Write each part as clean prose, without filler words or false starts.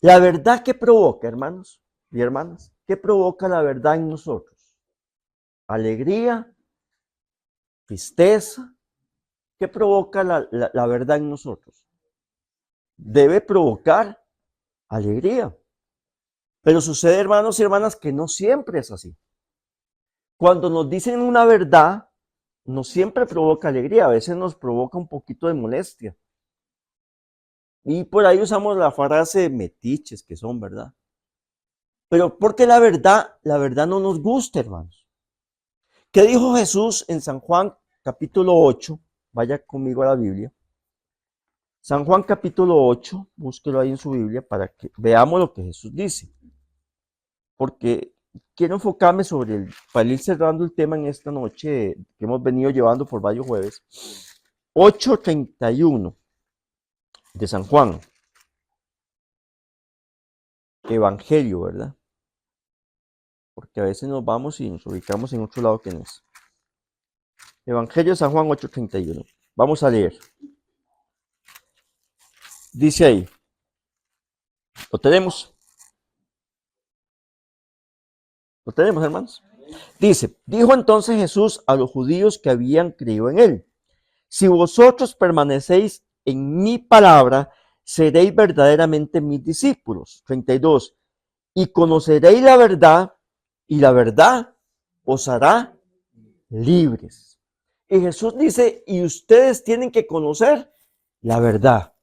La verdad, ¿qué provoca, hermanos y hermanas? ¿Qué provoca la verdad en nosotros? Alegría, tristeza. ¿Qué provoca la verdad en nosotros? Debe provocar alegría. Pero sucede, hermanos y hermanas, que no siempre es así. Cuando nos dicen una verdad, no siempre provoca alegría, a veces nos provoca un poquito de molestia. Y por ahí usamos la frase metiches que son, ¿verdad? Pero porque la verdad no nos gusta, hermanos. ¿Qué dijo Jesús en San Juan capítulo 8? Vaya conmigo a la Biblia. San Juan capítulo 8, búsquelo ahí en su Biblia para que veamos lo que Jesús dice. Porque quiero enfocarme para ir cerrando el tema en esta noche que hemos venido llevando por varios jueves. 8:31 de San Juan. Evangelio, ¿verdad? Porque a veces nos vamos y nos ubicamos en otro lado que no es. Evangelio de San Juan 8:31. Vamos a leer. Dice ahí. ¿Lo tenemos? ¿Lo tenemos, hermanos? Dice, dijo entonces Jesús a los judíos que habían creído en él: si vosotros permanecéis en mi palabra, seréis verdaderamente mis discípulos. 32. Y conoceréis la verdad, y la verdad os hará libres. Y Jesús dice, y ustedes tienen que conocer la verdad.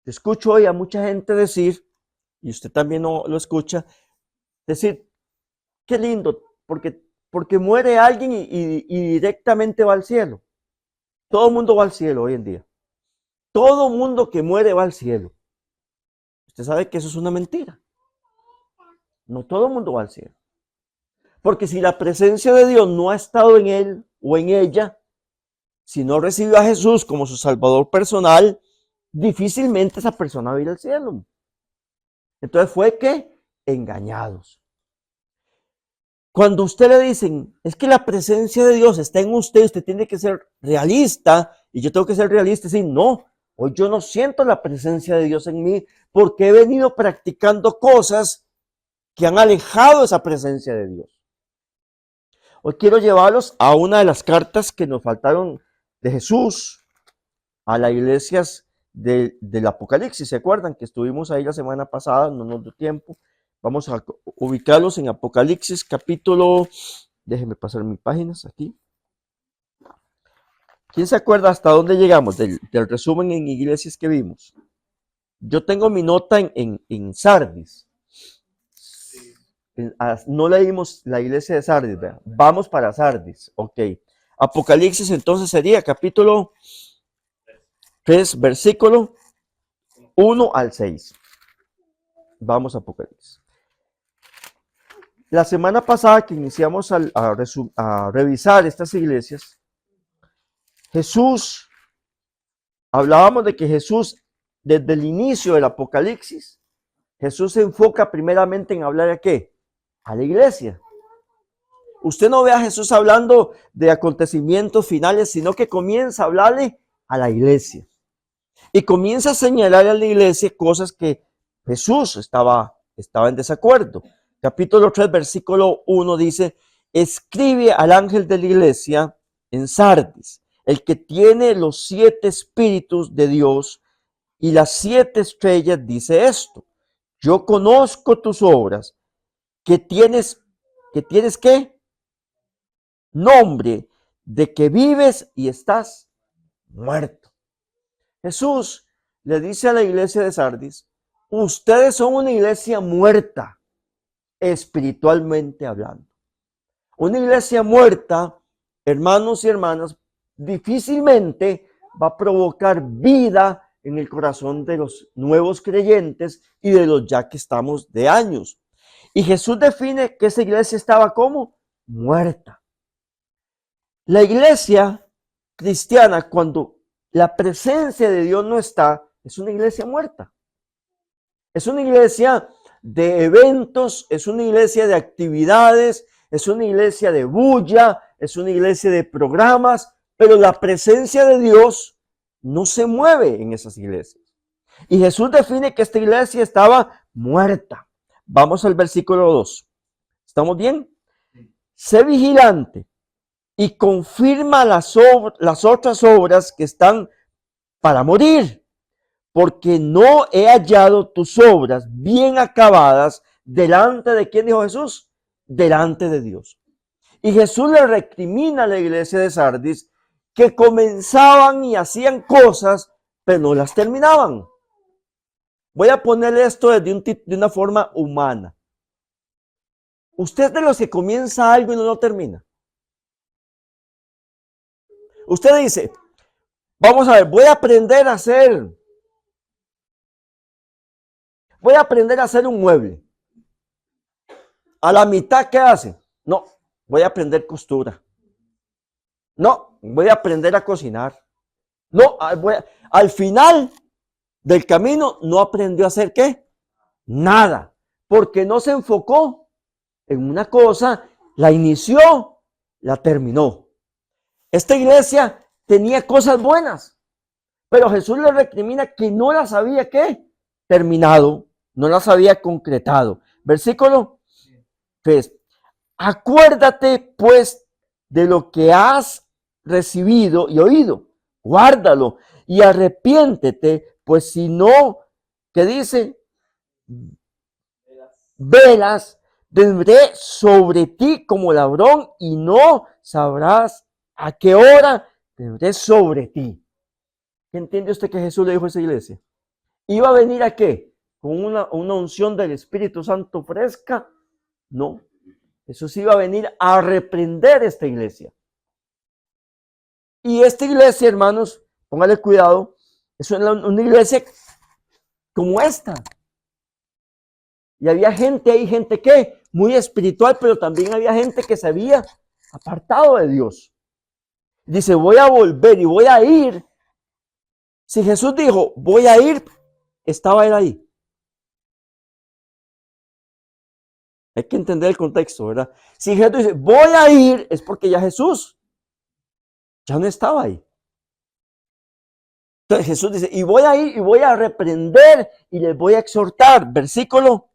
Escucho hoy a mucha gente decir, y usted también lo escucha, decir, qué lindo, porque muere alguien y directamente va al cielo. Todo el mundo va al cielo hoy en día. Todo mundo que muere va al cielo. Usted sabe que eso es una mentira. No todo el mundo va al cielo. Porque si la presencia de Dios no ha estado en él o en ella, si no recibió a Jesús como su salvador personal, difícilmente esa persona va a ir al cielo. Entonces fue que engañados. Cuando usted le dicen, es que la presencia de Dios está en usted, usted tiene que ser realista, y yo tengo que ser realista y decir, no, hoy yo no siento la presencia de Dios en mí, porque he venido practicando cosas que han alejado esa presencia de Dios. Hoy quiero llevarlos a una de las cartas que nos faltaron de Jesús a las iglesias del Apocalipsis. ¿Se acuerdan que estuvimos ahí la semana pasada? No nos dio tiempo. Vamos a ubicarlos en Apocalipsis capítulo, déjenme pasar mis páginas aquí. ¿Quién se acuerda hasta dónde llegamos del resumen en iglesias que vimos? Yo tengo mi nota en Sardis. No leímos la iglesia de Sardis, ¿verdad? Vamos para Sardis, ok. Apocalipsis entonces sería capítulo 3, versículo 1 al 6. Vamos a Apocalipsis. La semana pasada que iniciamos a revisar estas iglesias, hablábamos de que Jesús, desde el inicio del Apocalipsis, Jesús se enfoca primeramente en hablar a ¿qué? A la iglesia. Usted no ve a Jesús hablando de acontecimientos finales, sino que comienza a hablarle a la iglesia. Y comienza a señalar a la iglesia cosas que Jesús estaba en desacuerdo. Capítulo 3, versículo 1 dice, escribe al ángel de la iglesia en Sardis, el que tiene los 7 espíritus de Dios y las 7 estrellas, dice esto: yo conozco tus obras, que tienes ¿qué? Nombre de que vives y estás muerto. Jesús le dice a la iglesia de Sardis, ustedes son una iglesia muerta, espiritualmente hablando. Una iglesia muerta, hermanos y hermanas, difícilmente va a provocar vida en el corazón de los nuevos creyentes y de los ya que estamos de años. Y Jesús define que esa iglesia estaba como muerta. La iglesia cristiana, cuando la presencia de Dios no está, es una iglesia muerta. Es una iglesia de eventos, es una iglesia de actividades, es una iglesia de bulla, es una iglesia de programas, pero la presencia de Dios no se mueve en esas iglesias. Y Jesús define que esta iglesia estaba muerta. Vamos al versículo 2. ¿Estamos bien? Sé vigilante y confirma las otras obras que están para morir, porque no he hallado tus obras bien acabadas delante de ¿quién dijo Jesús? Delante de Dios. Y Jesús le recrimina a la iglesia de Sardis que comenzaban y hacían cosas, pero no las terminaban. Voy a ponerle esto de una forma humana. ¿Usted es de los que comienza algo y no lo termina? Usted dice, vamos a ver, voy a aprender a hacer un mueble. A la mitad, ¿qué hace? No, voy a aprender costura. No, voy a aprender a cocinar. No, al final del camino no aprendió a hacer ¿qué? Nada, porque no se enfocó en una cosa, la inició, la terminó. Esta iglesia tenía cosas buenas, pero Jesús le recrimina que no las había ¿qué? Terminado, no las había concretado. Versículo 3. Acuérdate pues de lo que has recibido y oído, guárdalo y arrepiéntete, pues si no, ¿qué dice? Velas, vendré sobre ti como ladrón y no sabrás a qué hora vendré sobre ti. ¿Qué entiende usted que Jesús le dijo a esa iglesia? ¿Iba a venir a qué? ¿Con una unción del Espíritu Santo fresca? No. Jesús iba a venir a reprender esta iglesia. Y esta iglesia, hermanos, póngale cuidado, es una iglesia como esta. Y había gente ahí, gente que muy espiritual, pero también había gente que se había apartado de Dios. Dice, voy a volver y voy a ir. Si Jesús dijo, voy a ir, estaba él ahí. Hay que entender el contexto, ¿verdad? Si Jesús dice, voy a ir, es porque ya Jesús ya no estaba ahí. Entonces Jesús dice, y voy a ir y voy a reprender y les voy a exhortar. Versículo.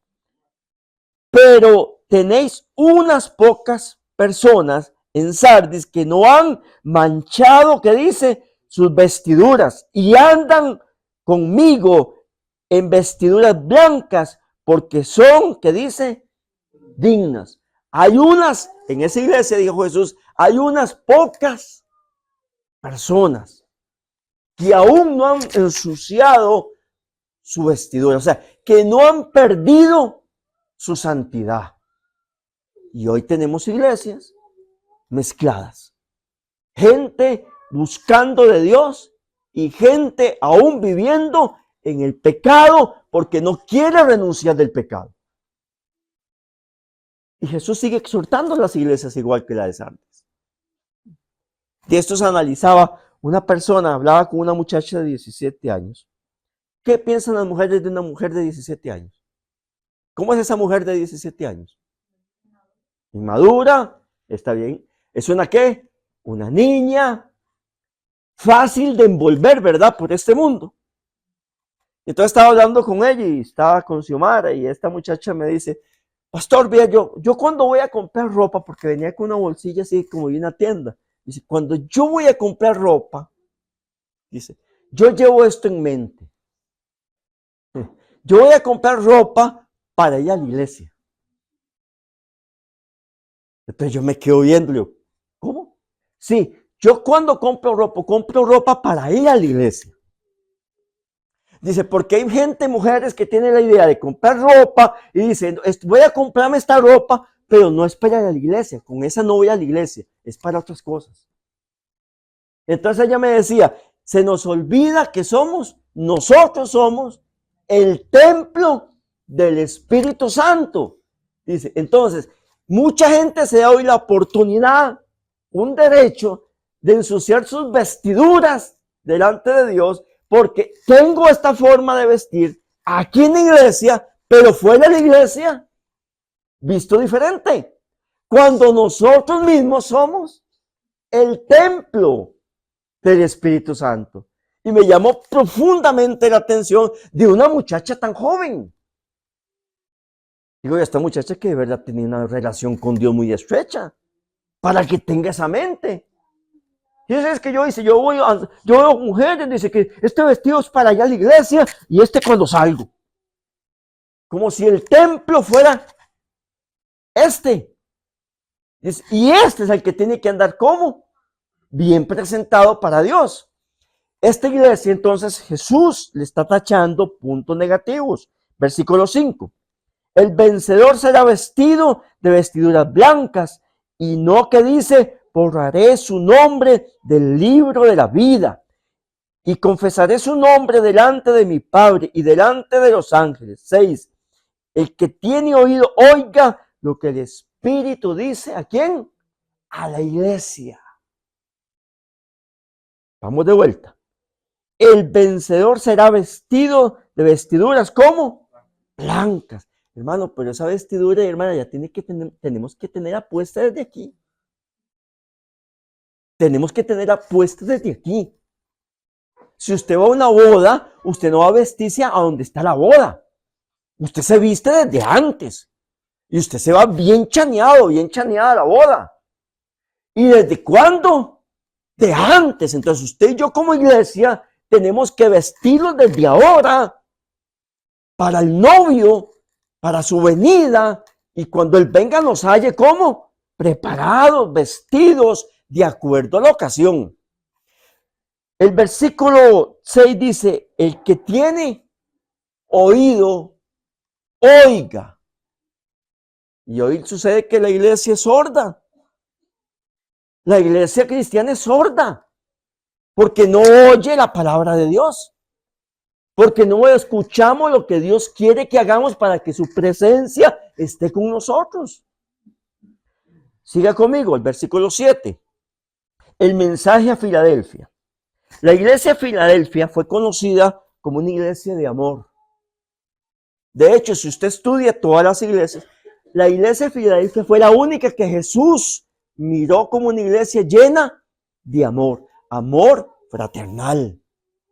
Pero tenéis unas pocas personas en Sardis que no han manchado, ¿qué dice? Sus vestiduras y andan conmigo en vestiduras blancas porque son, ¿qué dice? Dignas. Hay unas, en esa iglesia, dijo Jesús, hay unas pocas personas que aún no han ensuciado su vestidura, o sea, que no han perdido su santidad. Y hoy tenemos iglesias mezcladas. Gente buscando de Dios y gente aún viviendo en el pecado porque no quiere renunciar del pecado. Y Jesús sigue exhortando a las iglesias igual que la de Sardis. De esto se analizaba, una persona hablaba con una muchacha de 17 años. ¿Qué piensan las mujeres de una mujer de 17 años? ¿Cómo es esa mujer de 17 años? Inmadura, está bien. ¿Es una qué? Una niña fácil de envolver, ¿verdad? Por este mundo. Entonces estaba hablando con ella y estaba con Xiomara y esta muchacha me dice, pastor, vea, yo cuando voy a comprar ropa, porque venía con una bolsilla así como de una tienda, dice, cuando yo voy a comprar ropa, dice, yo llevo esto en mente. Yo voy a comprar ropa para ir a la iglesia. Entonces yo me quedo viendo, digo, ¿cómo? Sí, yo cuando compro ropa para ir a la iglesia. Dice, porque hay gente, mujeres que tienen la idea de comprar ropa y dicen, voy a comprarme esta ropa, pero no es para ir a la iglesia, con esa no voy a la iglesia, es para otras cosas. Entonces ella me decía, se nos olvida que nosotros somos el templo del Espíritu Santo. Dice, entonces, mucha gente se da hoy la oportunidad, un derecho de ensuciar sus vestiduras delante de Dios, porque tengo esta forma de vestir aquí en la iglesia, pero fuera de la iglesia, visto diferente. Cuando nosotros mismos somos el templo del Espíritu Santo. Y me llamó profundamente la atención de una muchacha tan joven. Digo, esta muchacha que de verdad tenía una relación con Dios muy estrecha, para que tenga esa mente. Y eso es que yo dice, yo veo mujeres, dice que este vestido es para allá a la iglesia y este cuando salgo. Como si el templo fuera este. Y este es el que tiene que andar como bien presentado para Dios. Esta iglesia, entonces, Jesús le está tachando puntos negativos. Versículo 5. El vencedor será vestido de vestiduras blancas y no que dice, borraré su nombre del libro de la vida y confesaré su nombre delante de mi Padre y delante de los ángeles. 6. El que tiene oído, oiga lo que el Espíritu dice. ¿A quién? A la iglesia. Vamos de vuelta. El vencedor será vestido de vestiduras, ¿cómo? Blancas. Hermano, pero esa vestidura, hermana, ya tenemos que tener apuesta desde aquí. Tenemos que tener apuesta desde aquí. Si usted va a una boda, usted no va a vestirse a donde está la boda. Usted se viste desde antes. Y usted se va bien chaneada a la boda. ¿Y desde cuándo? De antes. Entonces usted y yo como iglesia tenemos que vestirnos desde ahora para el novio, para su venida, y cuando él venga nos halle como preparados, vestidos de acuerdo a la ocasión. El versículo 6 dice, el que tiene oído, oiga. Y hoy sucede que la iglesia es sorda. La iglesia cristiana es sorda porque no oye la palabra de Dios. Porque no escuchamos lo que Dios quiere que hagamos para que su presencia esté con nosotros. Siga conmigo, el versículo 7. El mensaje a Filadelfia. La iglesia de Filadelfia fue conocida como una iglesia de amor. De hecho, si usted estudia todas las iglesias, la iglesia de Filadelfia fue la única que Jesús miró como una iglesia llena de amor. Amor fraternal.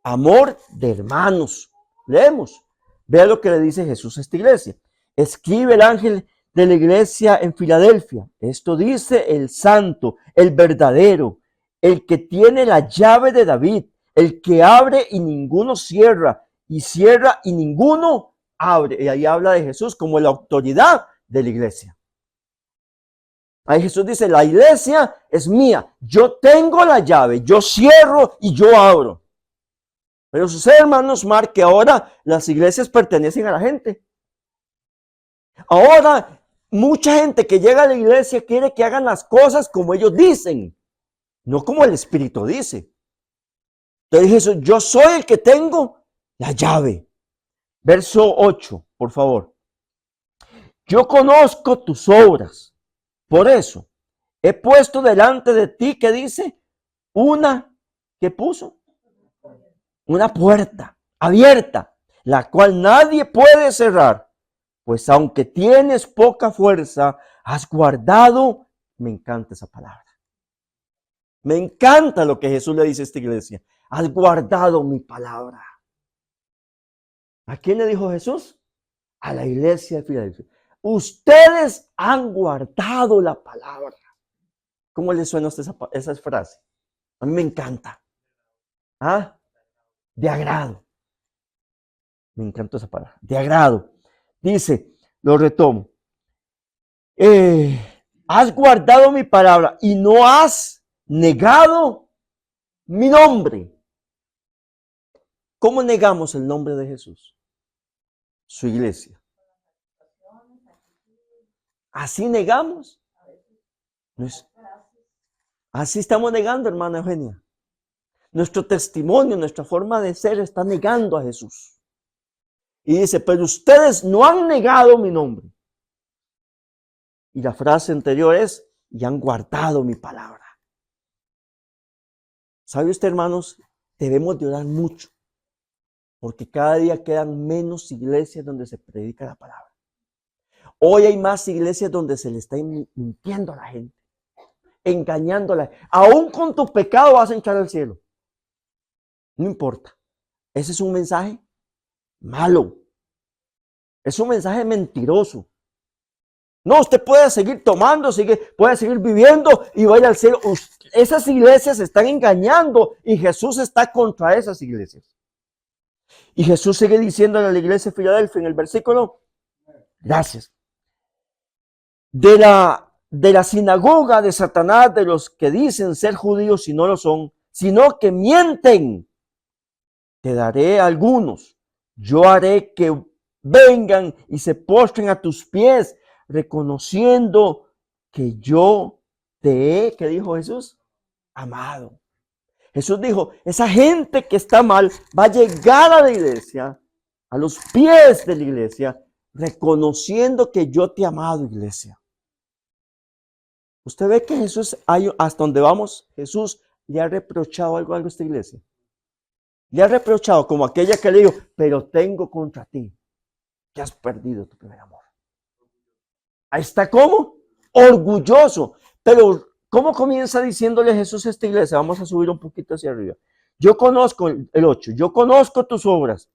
Amor de hermanos. Leemos. Vea lo que le dice Jesús a esta iglesia. Escribe el ángel de la iglesia en Filadelfia. Esto dice el santo, el verdadero, el que tiene la llave de David, el que abre y ninguno cierra, y cierra y ninguno abre. Y ahí habla de Jesús como la autoridad de la iglesia. Ahí Jesús dice, la iglesia es mía. Yo tengo la llave, yo cierro y yo abro. Pero sucede, hermanos, Mar, que ahora las iglesias pertenecen a la gente. Ahora, mucha gente que llega a la iglesia quiere que hagan las cosas como ellos dicen, no como el Espíritu dice. Entonces Jesús, yo soy el que tengo la llave. Verso 8, por favor. Yo conozco tus obras, por eso he puesto delante de ti, ¿qué dice? ¿Qué puso? Una puerta abierta, la cual nadie puede cerrar, pues aunque tienes poca fuerza, has guardado, me encanta esa palabra, me encanta lo que Jesús le dice a esta iglesia, has guardado mi palabra. ¿A quién le dijo Jesús? A la iglesia de Filadelfia. Ustedes han guardado la palabra. ¿Cómo les suena a usted esa frase? A mí me encanta. ¿Ah? De agrado. Me encanta esa palabra. De agrado. Dice, lo retomo. Has guardado mi palabra y no has negado mi nombre. ¿Cómo negamos el nombre de Jesús? Su iglesia. ¿Así negamos? ¿No es? Así estamos negando, hermana Eugenia. Nuestro testimonio, nuestra forma de ser está negando a Jesús. Y dice, pero ustedes no han negado mi nombre. Y la frase anterior es, y han guardado mi palabra. ¿Sabe usted, hermanos? Debemos de orar mucho, porque cada día quedan menos iglesias donde se predica la palabra. Hoy hay más iglesias donde se le está mintiendo a la gente, engañándola. Aún con tu pecado vas a entrar al cielo. No importa. Ese es un mensaje malo. Es un mensaje mentiroso. No, usted puede seguir tomando, puede seguir viviendo y vaya al cielo. Esas iglesias se están engañando y Jesús está contra esas iglesias. Y Jesús sigue diciendo a la iglesia de Filadelfia en el versículo, gracias, de la sinagoga de Satanás, de los que dicen ser judíos y no lo son, sino que mienten. Te daré algunos. Yo haré que vengan y se postren a tus pies, reconociendo que yo te he, ¿qué dijo Jesús? Amado. Jesús dijo, esa gente que está mal va a llegar a la iglesia, a los pies de la iglesia, reconociendo que yo te he amado, iglesia. Usted ve que Jesús, hasta donde vamos, Jesús le ha reprochado algo a esta iglesia. Le ha reprochado como aquella que le dijo, pero tengo contra ti que has perdido tu primer amor. Ahí está como orgulloso. Pero ¿cómo comienza diciéndole Jesús a esta iglesia? Vamos a subir un poquito hacia arriba. Yo conozco el 8, yo conozco tus obras.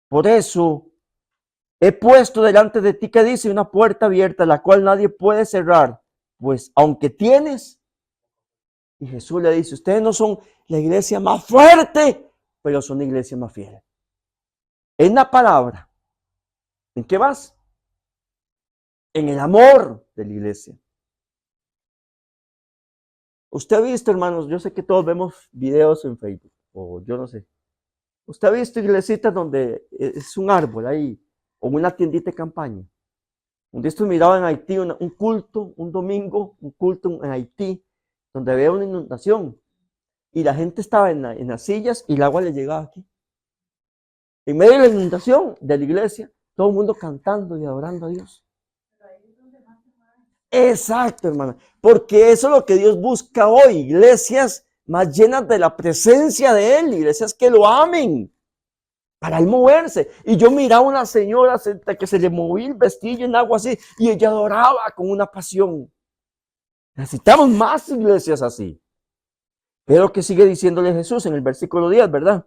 Por eso he puesto delante de ti, que dice, una puerta abierta, la cual nadie puede cerrar. Pues aunque tienes, y Jesús le dice, ustedes no son la iglesia más fuerte, pero son la iglesia más fiel. En la palabra. ¿En qué vas? En el amor de la iglesia. Usted ha visto, hermanos, yo sé que todos vemos videos en Facebook, o yo no sé. Usted ha visto iglesitas donde es un árbol ahí, o una tiendita de campaña. Un día estuve mirado en Haití un culto, un domingo, un culto en Haití, donde había una inundación. Y la gente estaba en las sillas y el agua le llegaba aquí. En medio de la inundación de la iglesia, todo el mundo cantando y adorando a Dios. Exacto, hermana. Porque eso es lo que Dios busca hoy. Iglesias más llenas de la presencia de Él. Iglesias que lo amen. Para Él moverse. Y yo miraba a una señora que se le movía el vestido en agua así. Y ella adoraba con una pasión. Necesitamos más iglesias así. Pero que sigue diciéndole Jesús en el versículo 10, ¿verdad?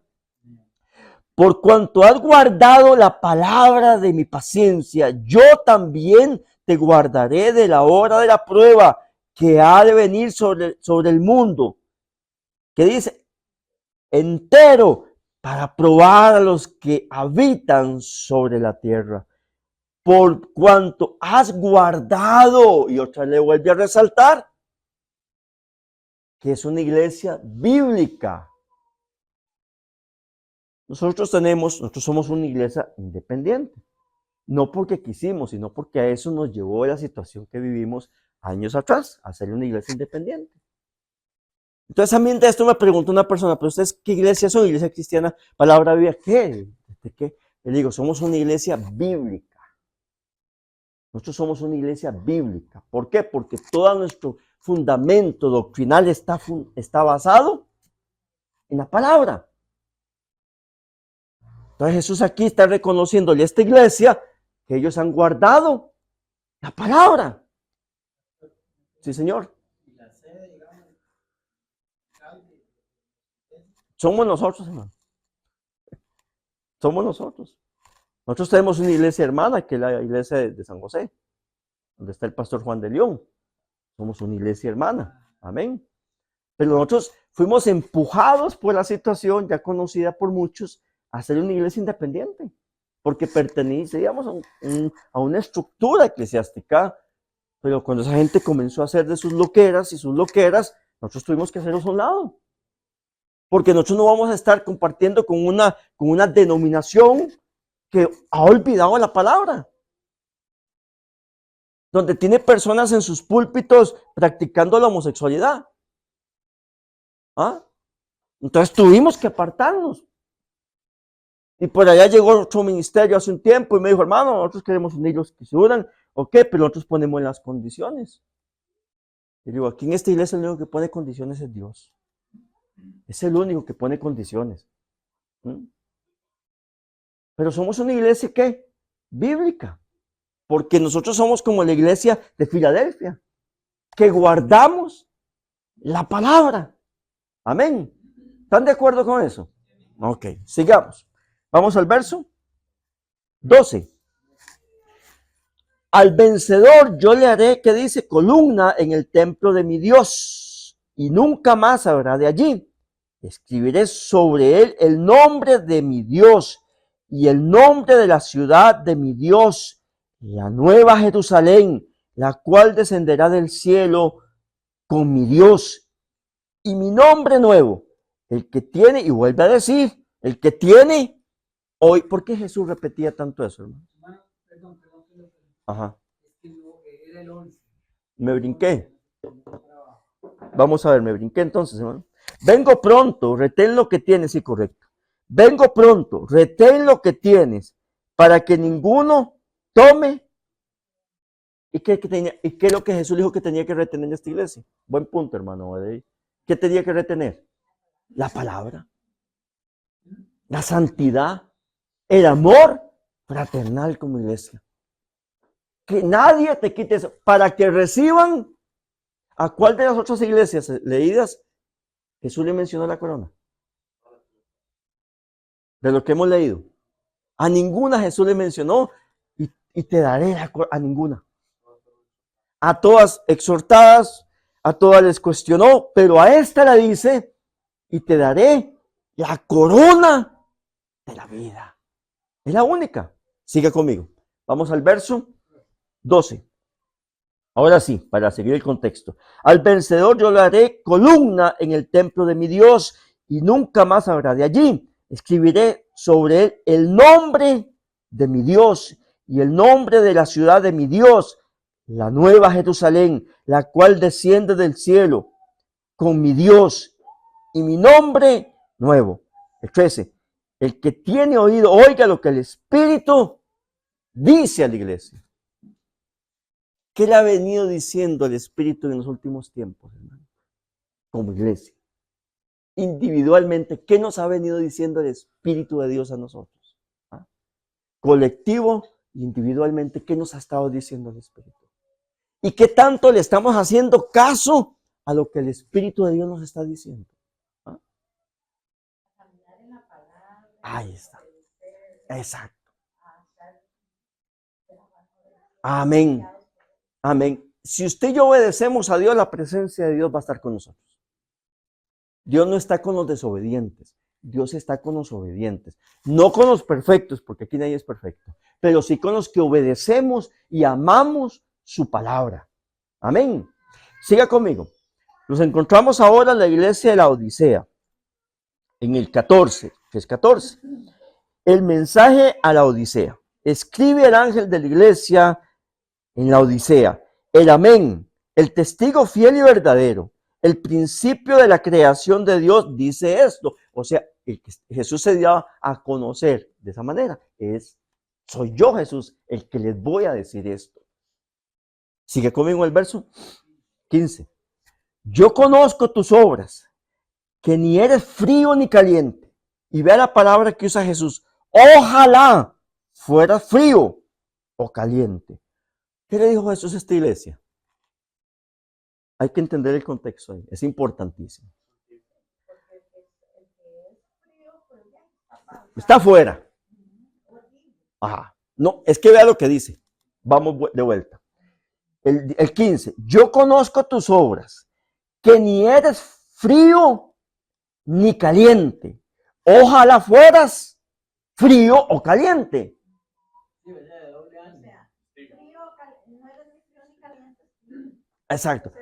Por cuanto has guardado la palabra de mi paciencia, yo también te guardaré de la hora de la prueba que ha de venir sobre el mundo. Que dice, entero, para probar a los que habitan sobre la tierra. Por cuanto has guardado, y otra le vuelve a resaltar, que es una iglesia bíblica. Nosotros somos una iglesia independiente. No porque quisimos, sino porque a eso nos llevó la situación que vivimos años atrás, a ser una iglesia independiente. Entonces, también de esto me pregunta una persona, ¿pero ustedes qué iglesia son? ¿Iglesia cristiana? ¿Palabra viva? ¿Qué? ¿Qué? Le digo, somos una iglesia bíblica. Nosotros somos una iglesia bíblica. ¿Por qué? Porque todo nuestro fundamento doctrinal está basado en la palabra. Entonces Jesús aquí está reconociéndole a esta iglesia que ellos han guardado la palabra. Sí, Señor. Somos nosotros, hermano. Somos nosotros. Nosotros tenemos una iglesia hermana, que es la iglesia de San José, donde está el pastor Juan de León. Somos una iglesia hermana. Amén. Pero nosotros fuimos empujados por la situación ya conocida por muchos a ser una iglesia independiente, porque pertenecíamos a una estructura eclesiástica, pero cuando esa gente comenzó a hacer de sus loqueras, nosotros tuvimos que hacerlos a un lado, porque nosotros no vamos a estar compartiendo con una denominación que ha olvidado la palabra, donde tiene personas en sus púlpitos practicando la homosexualidad. ¿Ah? Entonces tuvimos que apartarnos. Y por allá llegó otro ministerio hace un tiempo y me dijo, hermano, nosotros queremos unirlos que se unan, ok, pero nosotros ponemos las condiciones. Y digo, aquí en esta iglesia el único que pone condiciones es Dios. Es el único que pone condiciones. Pero somos una iglesia, ¿qué? Bíblica. Porque nosotros somos como la iglesia de Filadelfia, que guardamos la palabra. Amén. ¿Están de acuerdo con eso? Ok, sigamos. Vamos al verso 12. Al vencedor yo le haré, que dice, columna en el templo de mi Dios, y nunca más habrá de allí. Escribiré sobre él el nombre de mi Dios y el nombre de la ciudad de mi Dios, la nueva Jerusalén, la cual descenderá del cielo con mi Dios, y mi nombre nuevo, el que tiene, y vuelve a decir, el que tiene hoy. ¿Por qué Jesús repetía tanto eso, hermano? Perdón, Ajá. es que no, era el 11. Me brinqué. Vamos a ver, me brinqué entonces, hermano. Vengo pronto, retén lo que tienes, sí, correcto. Vengo pronto, retén lo que tienes, para que ninguno tome. ¿Y qué es lo que Jesús dijo que tenía que retener en esta iglesia? Buen punto, hermano. ¿Qué tenía que retener? La palabra, la santidad, el amor fraternal como iglesia. Que nadie te quite eso, para que reciban. ¿A cuál de las otras iglesias leídas Jesús le mencionó la corona? De lo que hemos leído. A ninguna Jesús le mencionó y te daré a ninguna. A todas exhortadas, a todas les cuestionó, pero a esta la dice, y te daré la corona de la vida. Es la única. Siga conmigo. Vamos al verso 12. Ahora sí, para seguir el contexto. Al vencedor yo le haré columna en el templo de mi Dios, y nunca más habrá de allí. Escribiré sobre él el nombre de mi Dios y el nombre de la ciudad de mi Dios, la nueva Jerusalén, la cual desciende del cielo con mi Dios, y mi nombre nuevo. El 13. El que tiene oído, oiga lo que el Espíritu dice a la iglesia. ¿Qué le ha venido diciendo el Espíritu en los últimos tiempos, hermano? Como iglesia. Individualmente, ¿qué nos ha venido diciendo el Espíritu de Dios a nosotros? ¿Ah? Colectivo e individualmente, ¿qué nos ha estado diciendo el Espíritu? ¿Y qué tanto le estamos haciendo caso a lo que el Espíritu de Dios nos está diciendo? ¿Ah? Ahí está. Exacto. Amén. Amén. Si usted y yo obedecemos a Dios, la presencia de Dios va a estar con nosotros. Dios no está con los desobedientes. Dios está con los obedientes. No con los perfectos, porque aquí nadie es perfecto. Pero sí con los que obedecemos y amamos su palabra. Amén. Siga conmigo. Nos encontramos ahora en la iglesia de la Odisea. En el 14, que es 14. El mensaje a la Odisea. Escribe el ángel de la iglesia en la Odisea. El amén, el testigo fiel y verdadero, el principio de la creación de Dios dice esto. O sea, el que Jesús se dio a conocer de esa manera soy yo, Jesús, el que les voy a decir esto. Sigue conmigo el verso 15. Yo conozco tus obras, que ni eres frío ni caliente. Y vea la palabra que usa Jesús. Ojalá fueras frío o caliente. ¿Qué le dijo Jesús a esta iglesia? Hay que entender el contexto ahí, es importantísimo. Está afuera. Ajá. No, es que vea lo que dice. Vamos de vuelta. El 15. Yo conozco tus obras, que ni eres frío ni caliente. Ojalá fueras frío o caliente. Exacto.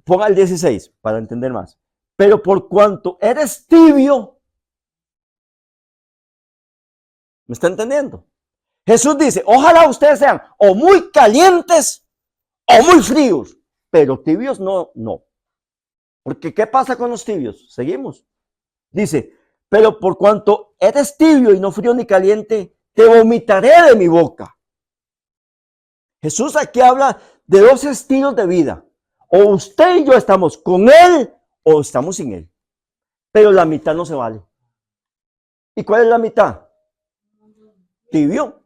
Ponga el 16 para entender más. Pero por cuanto eres tibio, ¿me está entendiendo? Jesús dice, ojalá ustedes sean o muy calientes o muy fríos, pero tibios no. Porque ¿qué pasa con los tibios? Seguimos. Dice, pero por cuanto eres tibio y no frío ni caliente, te vomitaré de mi boca. Jesús aquí habla de dos estilos de vida. O usted y yo estamos con Él o estamos sin Él. Pero la mitad no se vale. ¿Y cuál es la mitad? Tibio.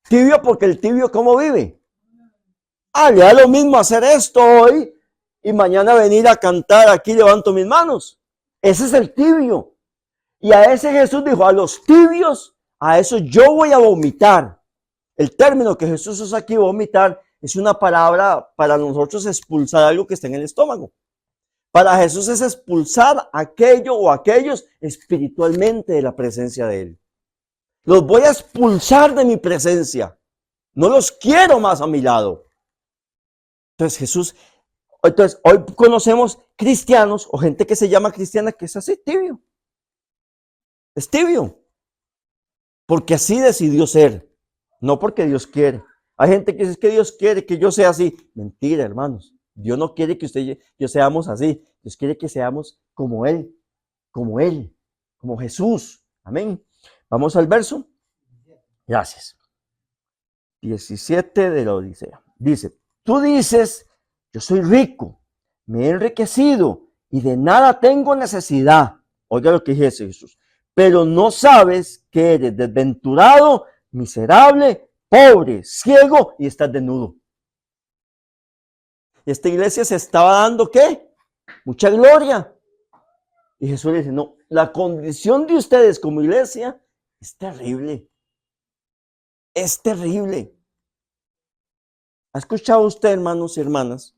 Tibio porque el tibio, ¿cómo vive? Le da lo mismo hacer esto hoy y mañana venir a cantar aquí levanto mis manos. Ese es el tibio. Y a ese Jesús dijo, a los tibios, a eso yo voy a vomitar. El término que Jesús usa aquí, vomitar, es una palabra para nosotros expulsar algo que está en el estómago. Para Jesús es expulsar aquello o aquellos espiritualmente de la presencia de Él. Los voy a expulsar de mi presencia. No los quiero más a mi lado. Entonces hoy conocemos cristianos o gente que se llama cristiana que es así, tibio. Es tibio. Porque así decidió ser. No porque Dios quiere. Hay gente que dice que Dios quiere que yo sea así. Mentira, hermanos. Dios no quiere que usted y yo seamos así. Dios quiere que seamos como Él, como Jesús. Amén. Vamos al verso. Gracias. 17 de la Odisea. Dice, tú dices, yo soy rico, me he enriquecido y de nada tengo necesidad. Oiga lo que dice Jesús. Pero no sabes que eres desventurado, miserable, pobre, ciego y estás desnudo. Y esta iglesia se estaba dando, ¿qué? Mucha gloria. Y Jesús le dice, no, la condición de ustedes como iglesia es terrible. Es terrible. ¿Ha escuchado usted, hermanos y hermanas,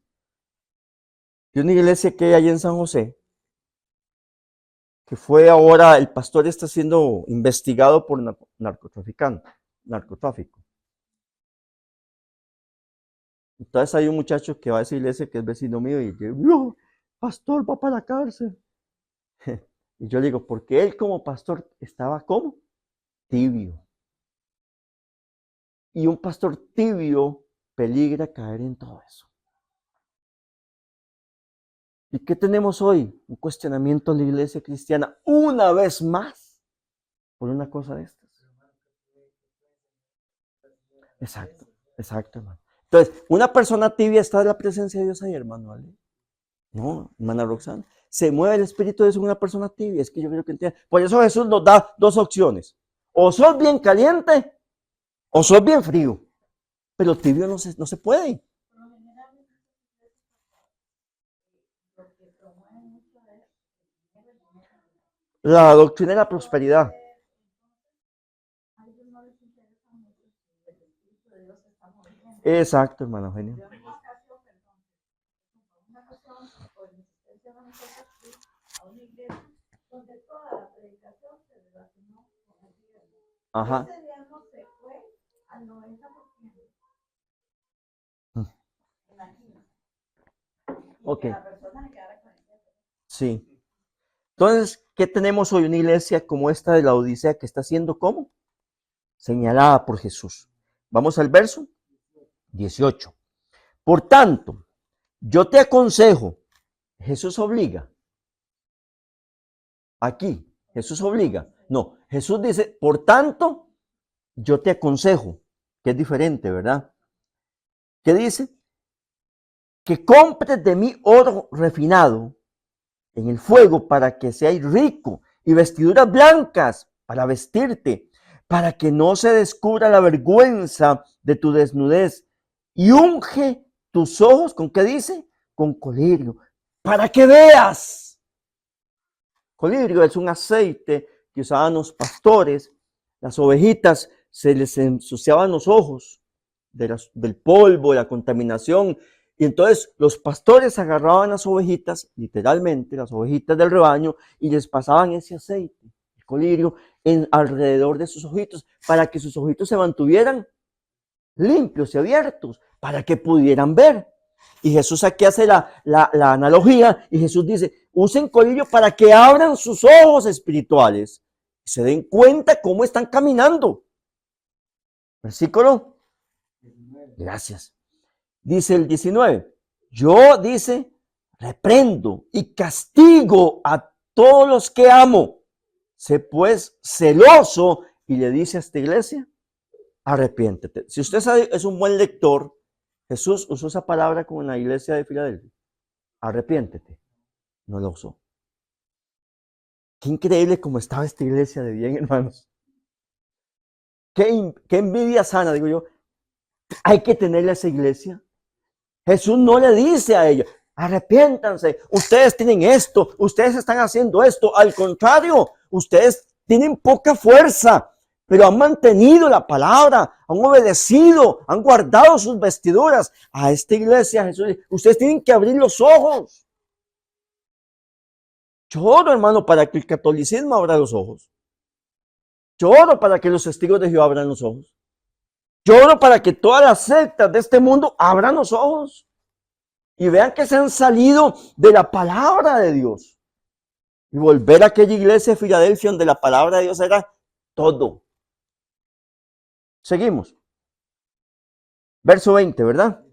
de una iglesia que hay allá en San José? Que fue ahora, el pastor está siendo investigado por narcotráfico. Entonces hay un muchacho que va a esa iglesia que es vecino mío y dice, no, pastor, va para la cárcel. Y yo le digo, porque él como pastor estaba ¿cómo? Tibio. Y un pastor tibio peligra caer en todo eso. ¿Y qué tenemos hoy? Un cuestionamiento en la iglesia cristiana una vez más por una cosa de estas. Exacto, hermano. Entonces, una persona tibia está en la presencia de Dios ahí, hermano, ¿vale? No, hermana Roxana. Se mueve el Espíritu de Dios en una persona tibia. Es que yo creo que entiende. Por eso Jesús nos da dos opciones. O sos bien caliente, o sos bien frío. Pero tibio no se puede. La doctrina de la prosperidad. Exacto, hermano Eugenio. Ajá. Ok. Sí. Entonces, ¿qué tenemos hoy? Una iglesia como esta de la Odisea que está siendo ¿cómo? Señalada por Jesús. Vamos al verso 18. Por tanto, yo te aconsejo, Jesús obliga. Aquí, Jesús obliga. No, Jesús dice, por tanto, yo te aconsejo, que es diferente, ¿verdad? ¿Qué dice? Que compres de mí oro refinado en el fuego para que seas rico y vestiduras blancas para vestirte, para que no se descubra la vergüenza de tu desnudez y unge tus ojos, ¿con qué dice? Con colirio, para que veas. Colirio es un aceite que usaban los pastores, las ovejitas se les ensuciaban los ojos del polvo, de la contaminación, y entonces los pastores agarraban las ovejitas, literalmente las ovejitas del rebaño, y les pasaban ese aceite, el colirio, alrededor de sus ojitos, para que sus ojitos se mantuvieran limpios y abiertos, para que pudieran ver. Y Jesús aquí hace la analogía, y Jesús dice, usen colirio para que abran sus ojos espirituales, y se den cuenta cómo están caminando. Versículo. Gracias. Dice el 19, yo, dice, reprendo y castigo a todos los que amo. Sé pues celoso y le dice a esta iglesia, arrepiéntete. Si usted es un buen lector, Jesús usó esa palabra como en la iglesia de Filadelfia. Arrepiéntete. No lo usó. Qué increíble cómo estaba esta iglesia de bien, hermanos. Qué envidia sana, digo yo. Hay que tenerle a esa iglesia. Jesús no le dice a ellos, arrepiéntanse, ustedes tienen esto, ustedes están haciendo esto. Al contrario, ustedes tienen poca fuerza, pero han mantenido la palabra, han obedecido, han guardado sus vestiduras. A esta iglesia, Jesús dice, ustedes tienen que abrir los ojos. Yo oro, hermano, para que el catolicismo abra los ojos. Yo oro para que los testigos de Jehová abran los ojos. Yo oro para que todas las sectas de este mundo abran los ojos y vean que se han salido de la palabra de Dios. Y volver a aquella iglesia de Filadelfia donde la palabra de Dios era todo. Seguimos. Verso 20, ¿verdad?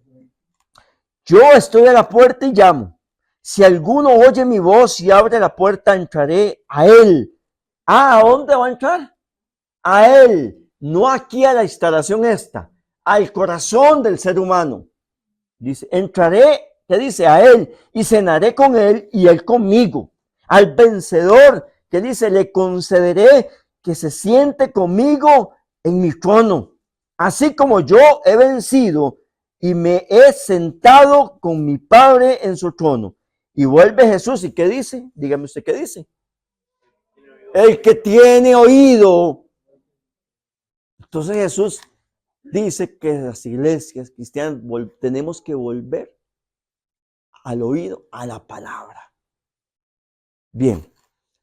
Yo estoy a la puerta y llamo. Si alguno oye mi voz y abre la puerta, entraré a él. ¿A dónde va a entrar? A él, no aquí a la instalación esta, al corazón del ser humano. Dice, entraré, ¿qué dice? A él, y cenaré con él y él conmigo. Al vencedor, que dice, le concederé que se siente conmigo en mi trono, así como yo he vencido y me he sentado con mi Padre en su trono. Y vuelve Jesús, ¿y qué dice? Dígame usted qué dice. El que tiene oído. Entonces Jesús dice que las iglesias cristianas tenemos que volver al oído, a la palabra. Bien,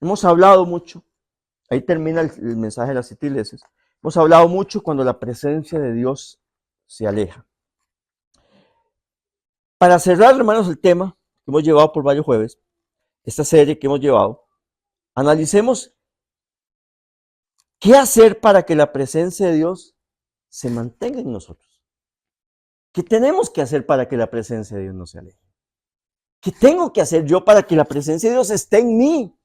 hemos hablado mucho. Ahí termina el mensaje de las 7 iglesias. Hemos hablado mucho cuando la presencia de Dios se aleja. Para cerrar, hermanos, el tema que hemos llevado por varios jueves, esta serie que hemos llevado, analicemos qué hacer para que la presencia de Dios se mantenga en nosotros. ¿Qué tenemos que hacer para que la presencia de Dios no se aleje? ¿Qué tengo que hacer yo para que la presencia de Dios esté en mí?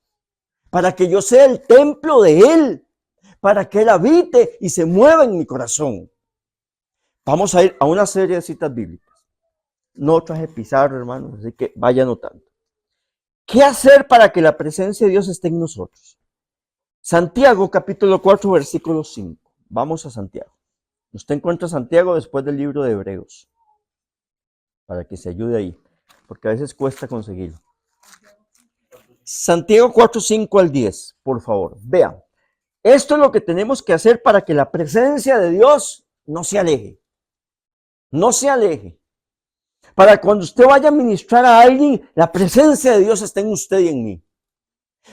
Para que yo sea el templo de Él, para que Él habite y se mueva en mi corazón. Vamos a ir a una serie de citas bíblicas. No traje pizarra, hermanos, así que vaya anotando. ¿Qué hacer para que la presencia de Dios esté en nosotros? Santiago, capítulo 4, versículo 5. Vamos a Santiago. Usted encuentra Santiago después del libro de Hebreos, para que se ayude ahí, porque a veces cuesta conseguirlo. Santiago 4, 5 al 10, por favor, vean. Esto es lo que tenemos que hacer para que la presencia de Dios no se aleje. No se aleje. Para cuando usted vaya a ministrar a alguien, la presencia de Dios esté en usted y en mí.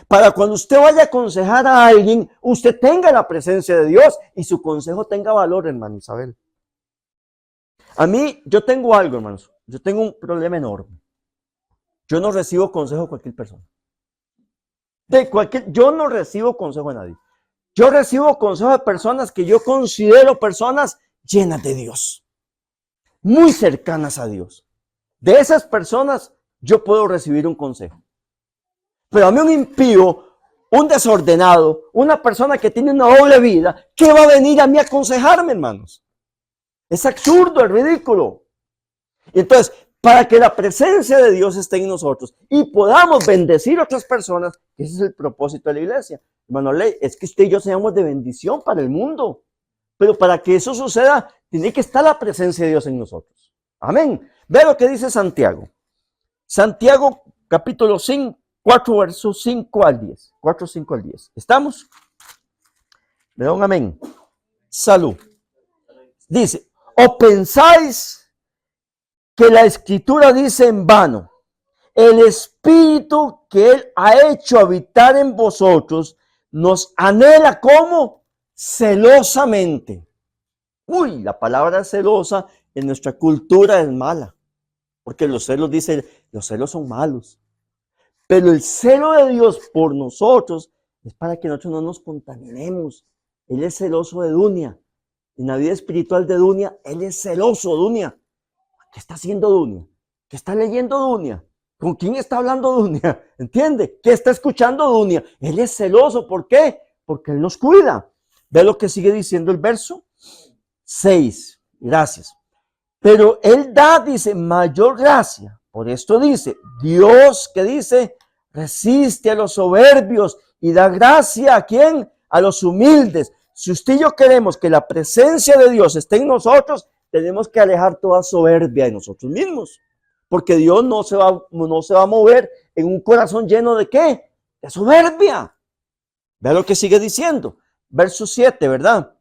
Para cuando usted vaya a aconsejar a alguien, usted tenga la presencia de Dios y su consejo tenga valor, hermano Isabel. A mí, yo tengo algo, hermanos. Yo tengo un problema enorme. Yo no recibo consejo de cualquier persona. Yo no recibo consejo de nadie. Yo recibo consejo de personas que yo considero personas llenas de Dios, muy cercanas a Dios. De esas personas yo puedo recibir un consejo. Pero a mí un impío, un desordenado, una persona que tiene una doble vida, ¿qué va a venir a mí a aconsejarme, hermanos? Es absurdo, es ridículo. Entonces, para que la presencia de Dios esté en nosotros y podamos bendecir a otras personas, ese es el propósito de la iglesia. Hermano Ley, es que usted y yo seamos de bendición para el mundo. Pero para que eso suceda, tiene que estar la presencia de Dios en nosotros. Amén. Ve lo que dice Santiago. Santiago, capítulo 5, 4, versos 5 al 10. 4, 5 al 10. ¿Estamos? Le doy un amén. Salud. Dice, ¿o pensáis que la Escritura dice en vano? El Espíritu que Él ha hecho habitar en vosotros nos anhela como celosamente. Uy, la palabra celosa en nuestra cultura es mala, porque los celos dicen, los celos son malos. Pero el celo de Dios por nosotros es para que nosotros no nos contaminemos. Él es celoso de Dunia. En la vida espiritual de Dunia, Él es celoso, Dunia. ¿Qué está haciendo Dunia? ¿Qué está leyendo Dunia? ¿Con quién está hablando Dunia? ¿Entiende? ¿Qué está escuchando Dunia? Él es celoso. ¿Por qué? Porque Él nos cuida. Ve lo que sigue diciendo el verso 6. Gracias. Pero Él da, dice, mayor gracia. Por esto dice, Dios, que dice, resiste a los soberbios y da gracia ¿a quién? A los humildes. Si usted y yo queremos que la presencia de Dios esté en nosotros, tenemos que alejar toda soberbia de nosotros mismos. Porque Dios no se va a mover en un corazón lleno de ¿qué? De soberbia. Vea lo que sigue diciendo. Verso 7, ¿verdad?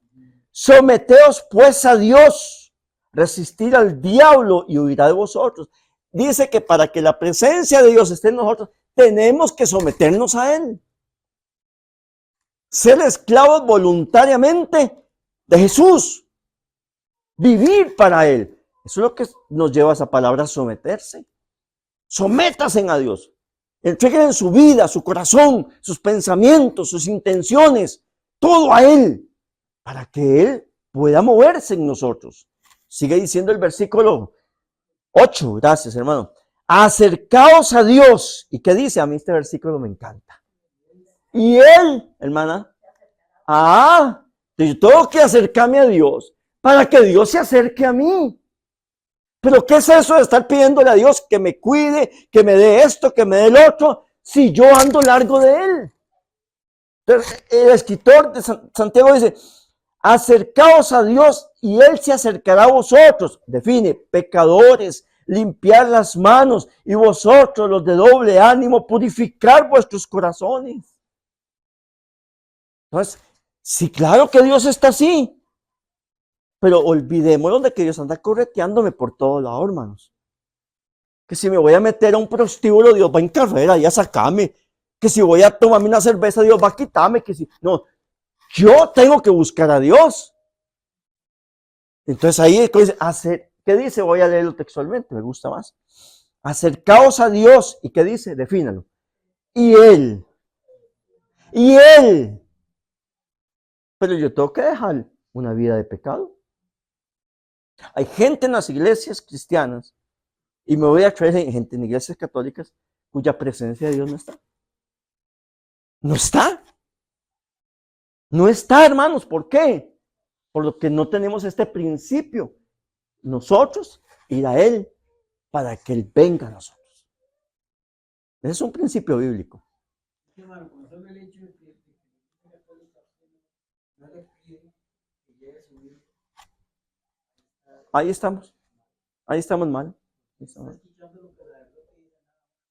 Someteos pues a Dios, resistir al diablo y huirá de vosotros. Dice que para que la presencia de Dios esté en nosotros, tenemos que someternos a Él. Ser esclavos voluntariamente de Jesús. Vivir para Él. Eso es lo que nos lleva a esa palabra someterse. Sométase a Dios. Entreguen su vida, su corazón, sus pensamientos, sus intenciones, todo a Él, para que Él pueda moverse en nosotros. Sigue diciendo el versículo 8, gracias hermano. Acercaos a Dios. ¿Y qué dice? A mí este versículo me encanta. Y Él, hermana, yo tengo que acercarme a Dios para que Dios se acerque a mí. Pero ¿qué es eso de estar pidiéndole a Dios que me cuide, que me dé esto, que me dé el otro, si yo ando largo de Él? Entonces, el escritor de Santiago dice, acercaos a Dios y Él se acercará a vosotros. Define, pecadores, limpiar las manos y vosotros, los de doble ánimo, purificar vuestros corazones. Entonces, sí, claro que Dios está así. Pero olvidémonos de que Dios anda correteándome por todos lados, hermanos. Que si me voy a meter a un prostíbulo, Dios va en carrera y a sacarme. Que si voy a tomarme una cerveza, Dios va a quitarme. Que si no, yo tengo que buscar a Dios. Entonces ahí dice, ¿qué dice? Voy a leerlo textualmente, me gusta más. Acercaos a Dios. ¿Y qué dice? Defínalo. Y Él. Pero yo tengo que dejar una vida de pecado. Hay gente en las iglesias cristianas, y me voy a traer gente en iglesias católicas, cuya presencia de Dios no está. No está. No está, hermanos. ¿Por qué? Por lo que no tenemos este principio. Nosotros ir a Él para que Él venga a nosotros. Ese es un principio bíblico. Ahí estamos. Ahí estamos mal.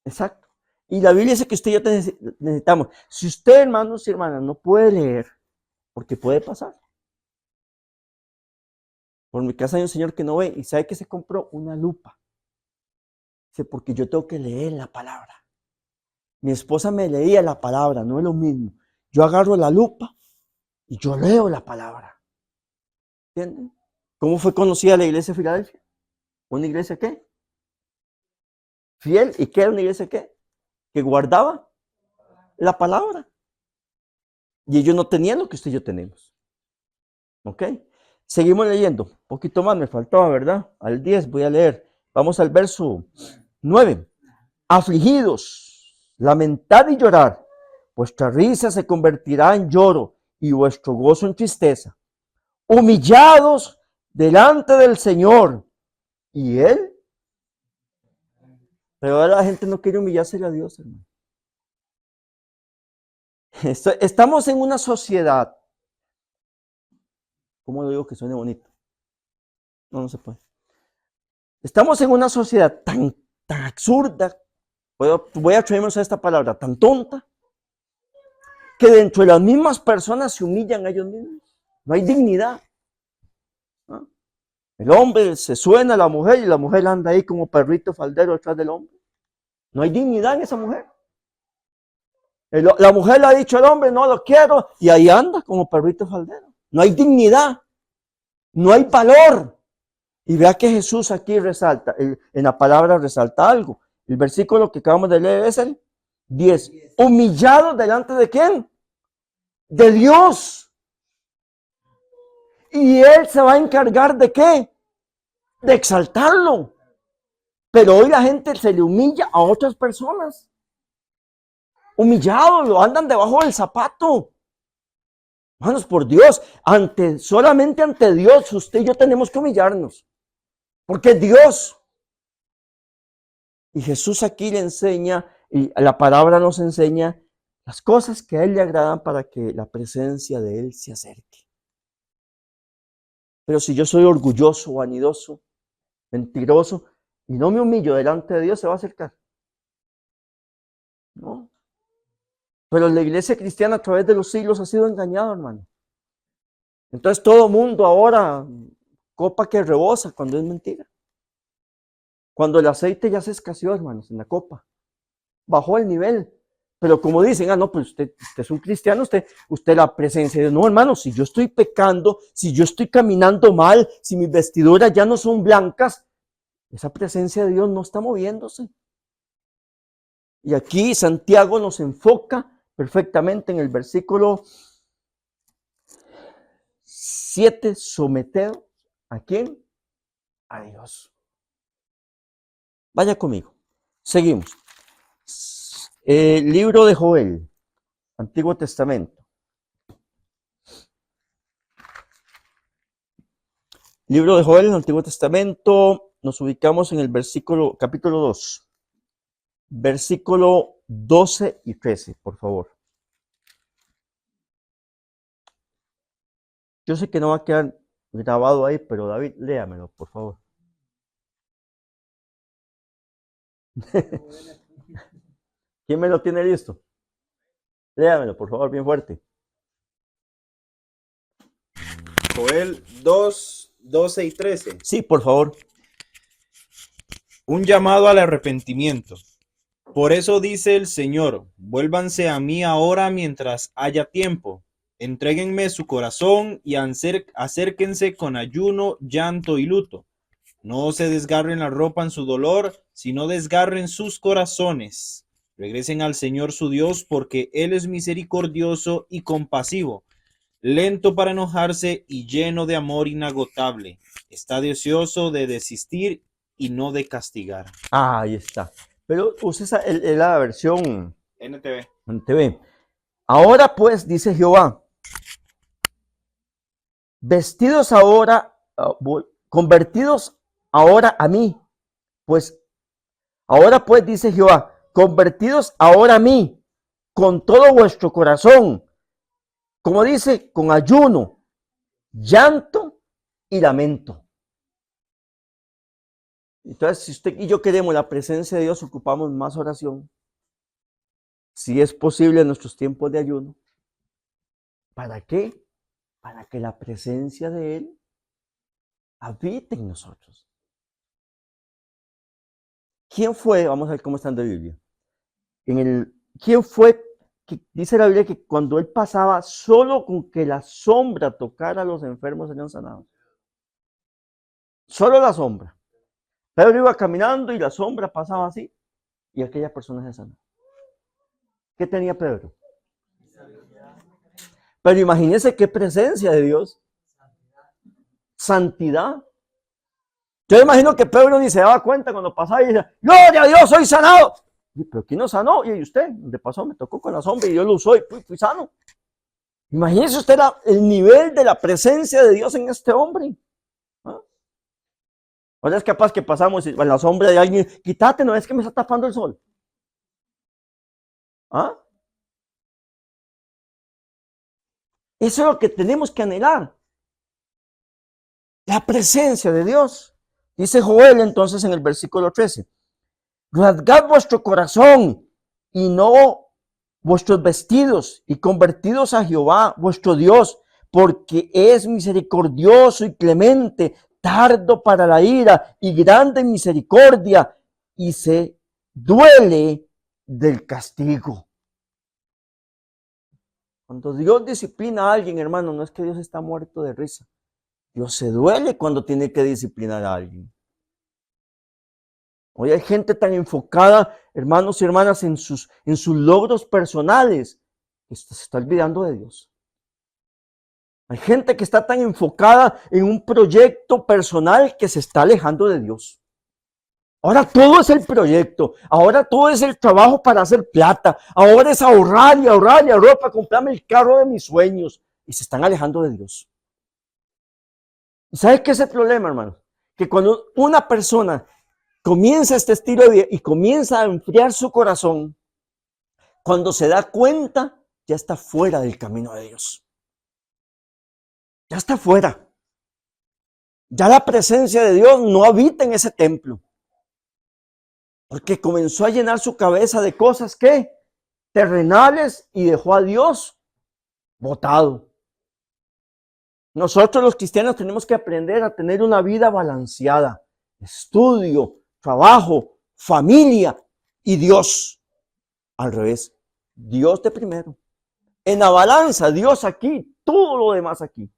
Exacto. Y la Biblia dice que usted y yo necesitamos. Si usted, hermanos y hermanas, no puede leer, porque puede pasar. Por mi casa hay un señor que no ve y sabe que se compró una lupa. Dice, porque yo tengo que leer la palabra. Mi esposa me leía la palabra, no es lo mismo. Yo agarro la lupa y yo leo la palabra. ¿Entienden? ¿Cómo fue conocida la iglesia de Filadelfia? ¿Una iglesia qué? Fiel. ¿Y qué era una iglesia qué? Que guardaba la palabra. Y ellos no tenían lo que usted y yo tenemos. ¿Ok? Seguimos leyendo. Un poquito más me faltaba, ¿verdad? Al 10 voy a leer. Vamos al verso 9. Afligidos, lamentad y llorar. Vuestra risa se convertirá en lloro y vuestro gozo en tristeza. Humillados delante del Señor. ¿Y Él? Pero ahora la gente no quiere humillarse a Dios, hermano. Estamos en una sociedad. ¿Cómo lo digo que suene bonito? No se puede. Estamos en una sociedad tan absurda, voy a atrevernos a esta palabra, tan tonta, que dentro de las mismas personas se humillan a ellos mismos. No hay dignidad. ¿No? El hombre se suena a la mujer y la mujer anda ahí como perrito faldero detrás del hombre. No hay dignidad en esa mujer. La mujer le ha dicho al hombre, no lo quiero, y ahí anda como perrito faldero. No hay dignidad, no hay valor. Y vea que Jesús aquí resalta, en la palabra resalta algo. El versículo que acabamos de leer es el 10. Humillado delante de ¿quién? De Dios. Y Él se va a encargar de ¿qué? De exaltarlo. Pero hoy la gente se le humilla a otras personas. Humillados, lo andan debajo del zapato. Hermanos, por Dios, solamente ante Dios, usted y yo tenemos que humillarnos. Porque es Dios. Y Jesús aquí le enseña, y la palabra nos enseña las cosas que a Él le agradan para que la presencia de Él se acerque. Pero si yo soy orgulloso, vanidoso, mentiroso, y no me humillo delante de Dios, ¿se va a acercar? No. Pero la iglesia cristiana a través de los siglos ha sido engañada, hermano. Entonces todo mundo ahora copa que rebosa cuando es mentira. Cuando el aceite ya se escaseó, hermanos, en la copa. Bajó el nivel. Pero como dicen, no, pues usted es un cristiano, usted la presencia de Dios. No, hermano, si yo estoy pecando, si yo estoy caminando mal, si mis vestiduras ya no son blancas, esa presencia de Dios no está moviéndose. Y aquí Santiago nos enfoca perfectamente en el versículo 7, someted ¿a quién? A Dios. Vaya conmigo. Seguimos. Libro de Joel, Antiguo Testamento. Libro de Joel, Antiguo Testamento. Nos ubicamos en el capítulo 2. Versículo 12 y 13, por favor. Yo sé que no va a quedar grabado ahí, pero David, léamelo, por favor. ¿Quién me lo tiene listo? Léamelo, por favor, bien fuerte. Joel 2, 12 y 13. Sí, por favor. Un llamado al arrepentimiento. Por eso dice el Señor, vuélvanse a mí ahora mientras haya tiempo. Entréguenme su corazón y acérquense con ayuno, llanto y luto. No se desgarren la ropa en su dolor, sino desgarren sus corazones. Regresen al Señor su Dios, porque Él es misericordioso y compasivo, lento para enojarse y lleno de amor inagotable. Está deseoso de desistir y no de castigar. Ahí está. Pero usa la versión NTV. Ahora pues, dice Jehová, vestidos ahora, convertidos ahora a mí, pues, ahora pues, dice Jehová, convertidos ahora a mí, con todo vuestro corazón, como dice, con ayuno, llanto y lamento. Entonces, si usted y yo queremos la presencia de Dios, ocupamos más oración. Si es posible en nuestros tiempos de ayuno. ¿Para qué? Para que la presencia de Él habite en nosotros. ¿Quién fue? Vamos a ver cómo está en la Biblia. ¿Quién fue que dice la Biblia que cuando Él pasaba, solo con que la sombra tocara a los enfermos serían sanados? Solo la sombra. Pedro iba caminando y la sombra pasaba así y aquella persona se sanó. ¿Qué tenía Pedro? Pero imagínense qué presencia de Dios. Santidad. Yo imagino que Pedro ni se daba cuenta cuando pasaba y decía, ¡Gloria a Dios, soy sanado! ¿Pero quién no sanó? Y usted, de paso me tocó con la sombra y Dios lo usó y fui sano. Imagínese usted el nivel de la presencia de Dios en este hombre. ¿Ah? Ahora es capaz que pasamos y en la sombra de alguien, quítate, no es que me está tapando el sol. ¿Ah? Eso es lo que tenemos que anhelar. La presencia de Dios. Dice Joel entonces en el versículo 13. Rasgad vuestro corazón y no vuestros vestidos y convertidos a Jehová vuestro Dios, porque es misericordioso y clemente, tardo para la ira y grande en misericordia, y se duele del castigo. Cuando Dios disciplina a alguien, hermano, no es que Dios está muerto de risa. Dios se duele cuando tiene que disciplinar a alguien. Hoy hay gente tan enfocada, hermanos y hermanas, en sus logros personales, que se está olvidando de Dios. Hay gente que está tan enfocada en un proyecto personal que se está alejando de Dios. Ahora todo es el proyecto, ahora todo es el trabajo para hacer plata, ahora es ahorrar y ahorrar y ahorrar para comprarme el carro de mis sueños, y se están alejando de Dios. ¿Y sabe qué es el problema, hermano? Que cuando una persona comienza este estilo de vida y comienza a enfriar su corazón, cuando se da cuenta, ya está fuera del camino de Dios. Ya está fuera. Ya la presencia de Dios no habita en ese templo. Porque comenzó a llenar su cabeza de cosas que terrenales y dejó a Dios botado. Nosotros los cristianos tenemos que aprender a tener una vida balanceada. Estudio, trabajo, familia y Dios. Al revés, Dios de primero. En la balanza, Dios aquí, todo lo demás aquí.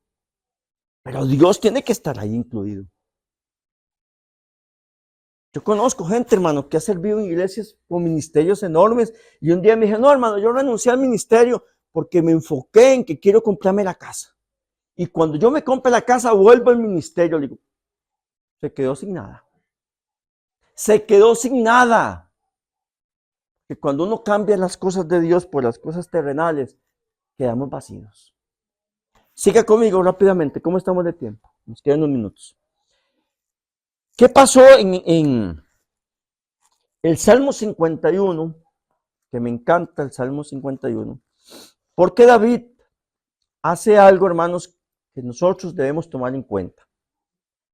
Pero Dios tiene que estar ahí incluido. Yo conozco gente, hermano, que ha servido en iglesias con ministerios enormes. Y un día me dije, no, hermano, yo renuncié al ministerio porque me enfoqué en que quiero comprarme la casa. Y cuando yo me compre la casa, vuelvo al ministerio. Le digo, se quedó sin nada. Se quedó sin nada. Que cuando uno cambia las cosas de Dios por las cosas terrenales, quedamos vacíos. Siga conmigo rápidamente. ¿Cómo estamos de tiempo? Nos quedan unos minutos. ¿Qué pasó en el Salmo 51? Que me encanta el Salmo 51. Porque David hace algo, hermanos, que nosotros debemos tomar en cuenta.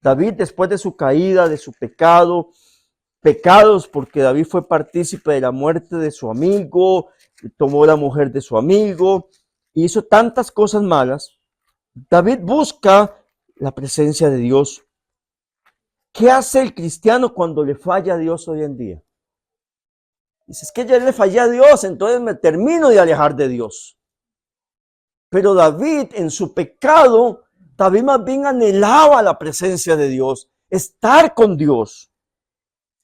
David, después de su caída, de su pecados, porque David fue partícipe de la muerte de su amigo, tomó la mujer de su amigo, hizo tantas cosas malas. David busca la presencia de Dios. ¿Qué hace el cristiano cuando le falla a Dios hoy en día? Dice, es que ya le fallé a Dios, entonces me termino de alejar de Dios. Pero David, en su pecado, David más bien anhelaba la presencia de Dios, estar con Dios.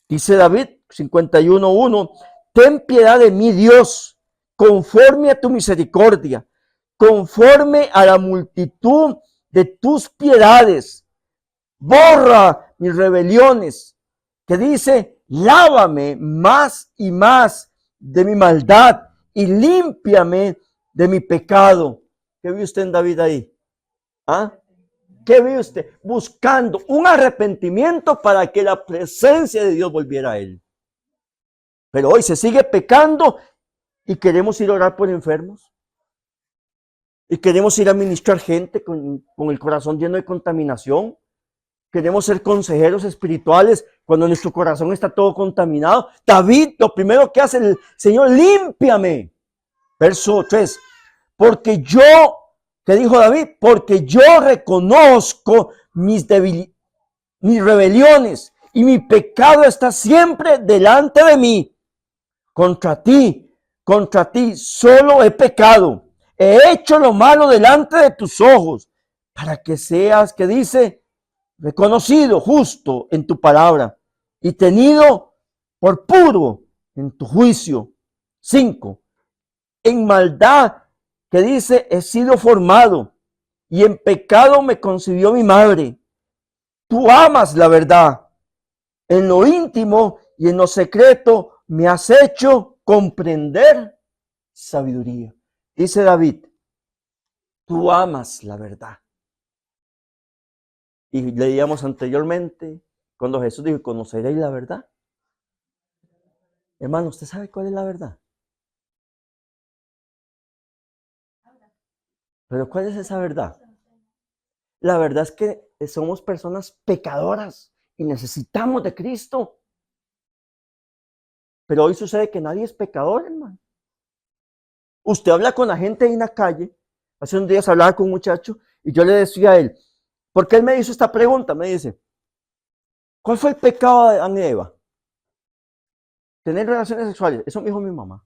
Dice David 51:1, ten piedad de mí, Dios, conforme a tu misericordia, conforme a la multitud de tus piedades. Borra mis rebeliones, que dice, lávame más y más de mi maldad y límpiame de mi pecado. ¿Qué vio usted en David ahí? ¿Ah? ¿Qué vio usted? Buscando un arrepentimiento para que la presencia de Dios volviera a él. Pero hoy se sigue pecando y queremos ir a orar por enfermos. Y queremos ir a ministrar gente con el corazón lleno de contaminación. Queremos ser consejeros espirituales cuando nuestro corazón está todo contaminado. David, lo primero que hace el Señor, límpiame. Verso 3. Porque yo, ¿qué dijo David? Porque yo reconozco mis rebeliones y mi pecado está siempre delante de mí. Contra ti solo he pecado. He hecho lo malo delante de tus ojos para que seas, ¿qué dice? Reconocido justo en tu palabra y tenido por puro en tu juicio. 5. En maldad, que dice, he sido formado y en pecado me concibió mi madre. Tú amas la verdad. En lo íntimo y en lo secreto me has hecho comprender sabiduría. Dice David, tú amas la verdad. Y leíamos anteriormente, cuando Jesús dijo, ¿conoceréis la verdad? Hermano, ¿usted sabe cuál es la verdad? Pero ¿cuál es esa verdad? La verdad es que somos personas pecadoras y necesitamos de Cristo. Pero hoy sucede que nadie es pecador, hermano. Usted habla con la gente ahí en la calle. Hace unos días hablaba con un muchacho y yo le decía a él, porque él me hizo esta pregunta, me dice, ¿cuál fue el pecado de Adán y Eva? Tener relaciones sexuales. Eso me dijo mi mamá.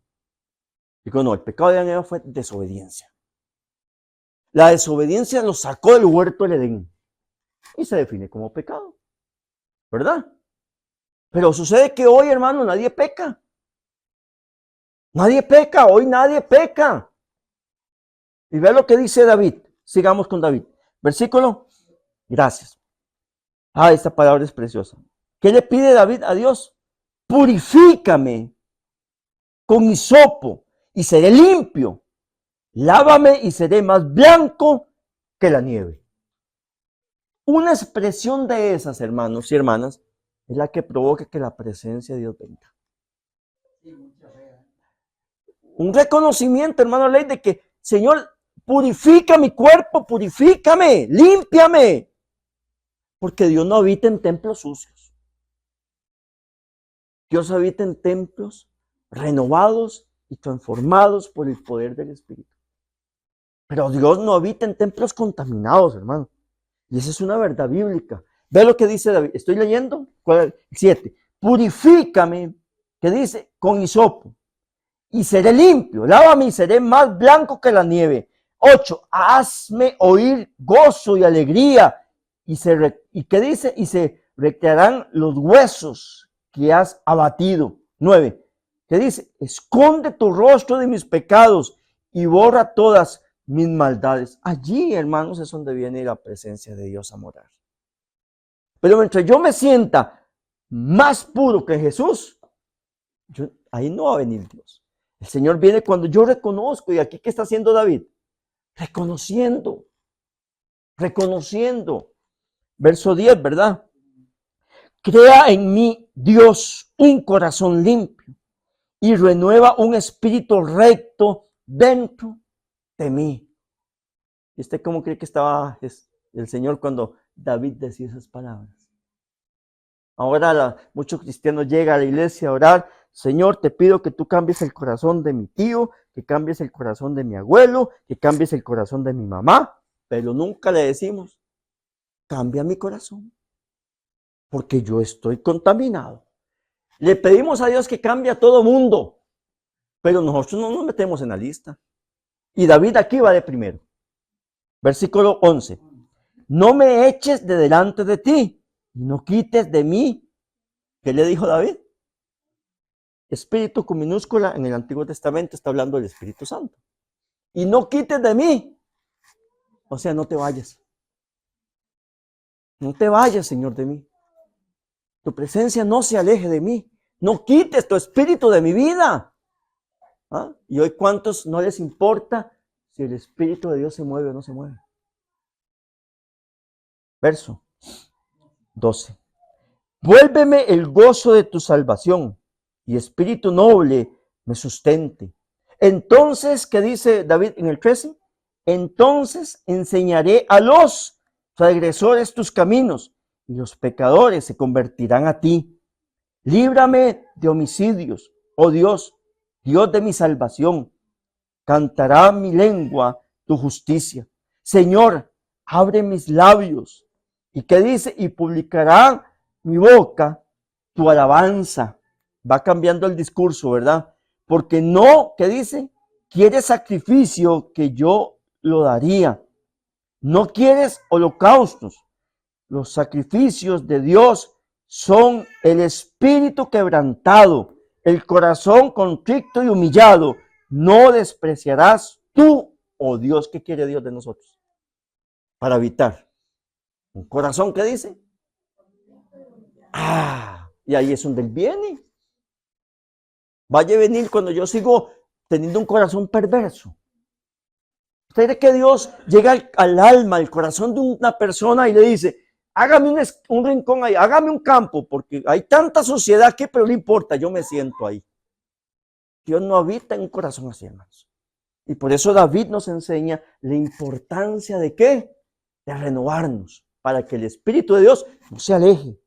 Digo, no, el pecado de Adán y Eva fue desobediencia. La desobediencia los sacó del huerto del Edén y se define como pecado, ¿verdad? Pero sucede que hoy, hermano, nadie peca. Nadie peca, hoy nadie peca. Y vea lo que dice David. Sigamos con David. Versículo. Gracias. Esta palabra es preciosa. ¿Qué le pide David a Dios? Purifícame con hisopo y seré limpio. Lávame y seré más blanco que la nieve. Una expresión de esas, hermanos y hermanas, es la que provoca que la presencia de Dios venga. Un reconocimiento, hermano Ley, de que, Señor, purifica mi cuerpo, purifícame, límpiame. Porque Dios no habita en templos sucios. Dios habita en templos renovados y transformados por el poder del Espíritu. Pero Dios no habita en templos contaminados, hermano. Y esa es una verdad bíblica. Ve lo que dice David. Estoy leyendo. 7. Purifícame, que dice, con hisopo, y seré limpio. Lávame y seré más blanco que la nieve. 8. Hazme oír gozo y alegría. ¿Y qué dice? Y se recrearán los huesos que has abatido. 9. ¿Qué dice? Esconde tu rostro de mis pecados y borra todas mis maldades. Allí, hermanos, es donde viene la presencia de Dios a morar. Pero mientras yo me sienta más puro que Jesús, ahí no va a venir Dios. El Señor viene cuando yo reconozco. ¿Y aquí qué está haciendo David? Reconociendo. Verso 10, ¿verdad? Crea en mí, Dios, un corazón limpio y renueva un espíritu recto dentro de mí. ¿Y usted cómo cree que estaba el Señor cuando David decía esas palabras? Ahora muchos cristianos llegan a la iglesia a orar: Señor, te pido que tú cambies el corazón de mi tío, que cambies el corazón de mi abuelo, que cambies el corazón de mi mamá, pero nunca le decimos: cambia mi corazón, porque yo estoy contaminado. Le pedimos a Dios que cambie a todo mundo, pero nosotros no nos metemos en la lista. Y David aquí va de primero. Versículo 11. No me eches de delante de ti, y no quites de mí. ¿Qué le dijo David? Espíritu con minúscula en el Antiguo Testamento está hablando del Espíritu Santo. Y no quites de mí. O sea, no te vayas. No te vayas, Señor, de mí. Tu presencia no se aleje de mí. No quites tu espíritu de mi vida. ¿Ah? Y hoy, ¿cuántos no les importa si el Espíritu de Dios se mueve o no se mueve? Verso 12. Vuélveme el gozo de tu salvación, y espíritu noble me sustente. Entonces, ¿qué dice David en el 13? Entonces enseñaré a los transgresores tus caminos, y los pecadores se convertirán a ti. Líbrame de homicidios, oh Dios, Dios de mi salvación. Cantará mi lengua tu justicia. Señor, abre mis labios. ¿Y qué dice? Y publicará mi boca tu alabanza. Va cambiando el discurso, ¿verdad? Porque no, ¿qué dice? Quieres sacrificio, que yo lo daría. No quieres holocaustos. Los sacrificios de Dios son el espíritu quebrantado, el corazón contrito y humillado. No despreciarás tú, oh Dios. ¿Qué quiere Dios de nosotros? Para evitar un corazón que dice: y ahí es donde Él viene. Vaya a venir cuando yo sigo teniendo un corazón perverso. ¿Usted cree que Dios llega al alma, al corazón de una persona y le dice: hágame un rincón ahí, hágame un campo, porque hay tanta suciedad aquí, pero no importa, yo me siento ahí? Dios no habita en un corazón así, hermanos. Y por eso David nos enseña la importancia de ¿qué? De renovarnos, para que el Espíritu de Dios no se aleje.